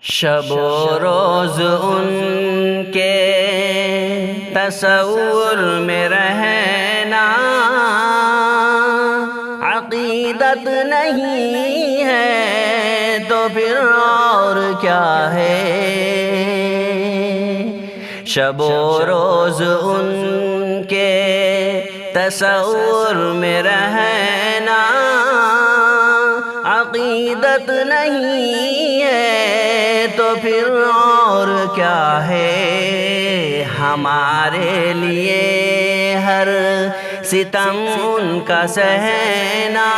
شب و روز ان کے تصور میں رہنا عقیدت نہیں ہے تو پھر اور کیا ہے۔ شب و روز ان کے تصور میں رہنا عقیدت نہیں ہے تو پھر اور کیا ہے۔ ہمارے لیے ہر ستم ان کا سہنا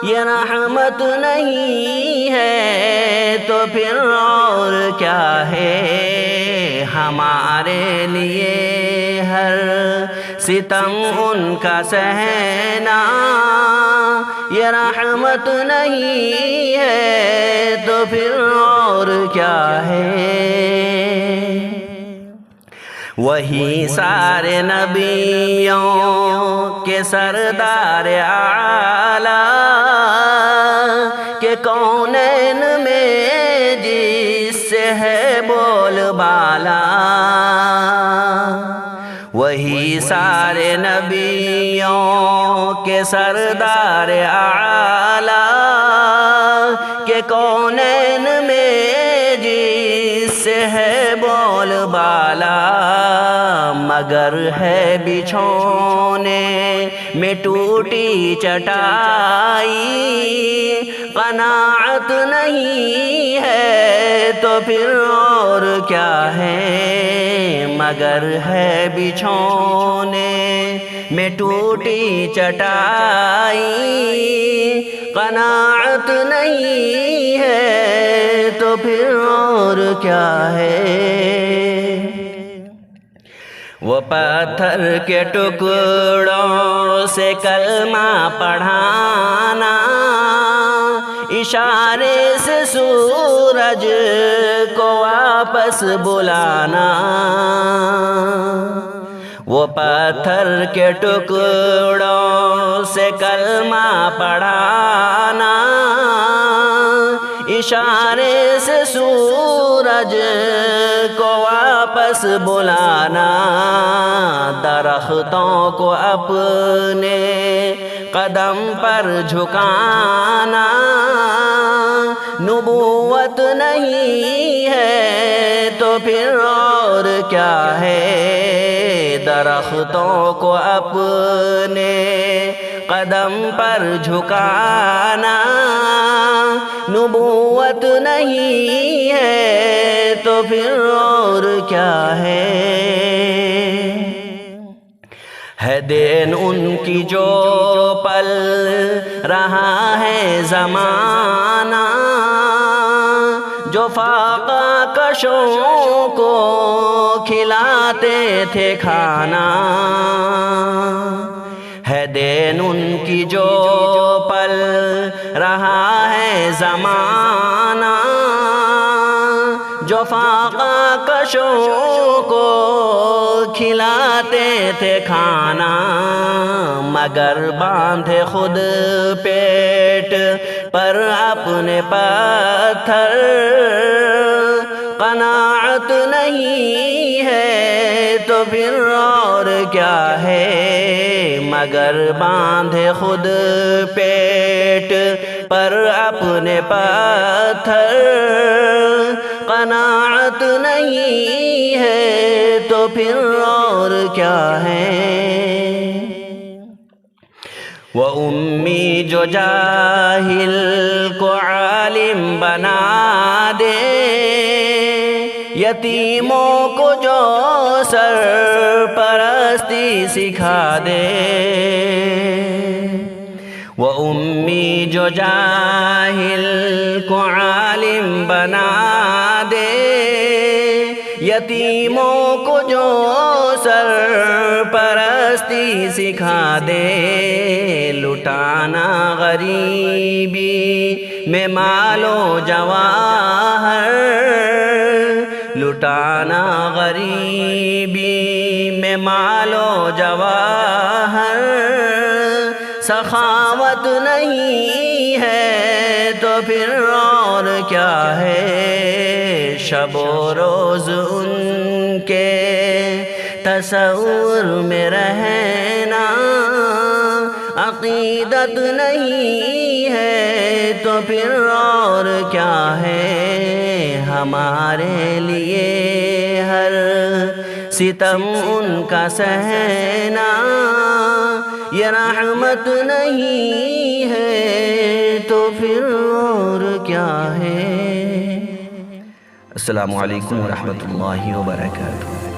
یہ رحمت نہیں ہے تو پھر اور کیا ہے۔ ہمارے لیے ہر ستم ان کا سہنا یہ رحمت نہیں ہے تو پھر اور کیا ہے۔ وہی سارے نبیوں کے سردار اعلیٰ کہ کونین میں جس سے ہے بول بالا۔ وہی سارے نبیوں کے سردار اعلیٰ کہ کونین میں جس سے ہے بول بالا۔ مگر ہے بچھونے میں ٹوٹی چٹائی قناعت نہیں ہے تو پھر اور کیا ہے۔ مگر ہے بچھونے میں ٹوٹی چٹائی قناعت نہیں ہے تو پھر اور کیا ہے۔ وہ پتھر کے ٹکڑوں سے کلمہ پڑھانا اشارے سے سورج کو واپس بلانا۔ وہ پتھر کے ٹکڑوں سے کلمہ پڑھانا اشارے سے سورج کو واپس بلانا۔ درختوں کو اپنے قدم پر جھکانا نبوت نہیں ہے تو پھر اور کیا ہے۔ درختوں کو اپنے قدم پر جھکانا نبوت نہیں ہے تو پھر اور کیا ہے۔ دین ان کی جو پل رہا ہے زمانہ جو فاقہ کشوں کو کھلاتے تھے کھانا۔ ہے دین ان کی جو پل رہا ہے زمانہ جو فاقہ کشوں کو کھلاتے تھے کھانا۔ مگر باندھے خود پیٹ پر اپنے پتھر قناعت نہیں ہے تو پھر اور کیا ہے۔ مگر باندھے خود پیٹ پر اپنے پتھر قناعت نہیں ہے تو پھر اور کیا ہے۔ وہ امی جو جاہل کو عالم بنا دے یتیموں کو جو سرپرستی سکھا دے۔ وہ امی جو جاہل کو عالم بنا دے یتیموں کو جو سرپرستی سکھا دے۔ لٹانا غریبی میں مال و جواہر لٹانا غریبی میں مال و جواہر سخاوت نہیں ہے تو پھر اور کیا ہے شب و روز ان کے تصور میں رہنا، عقیدت نہیں ہے تو پھر اور کیا ہے ہمارے لیے ہر ستم ان کا سہنا، یہ رحمت نہیں ہے تو پھر اور کیا ہے۔ السلام علیکم ورحمۃ اللہ وبرکاتہ۔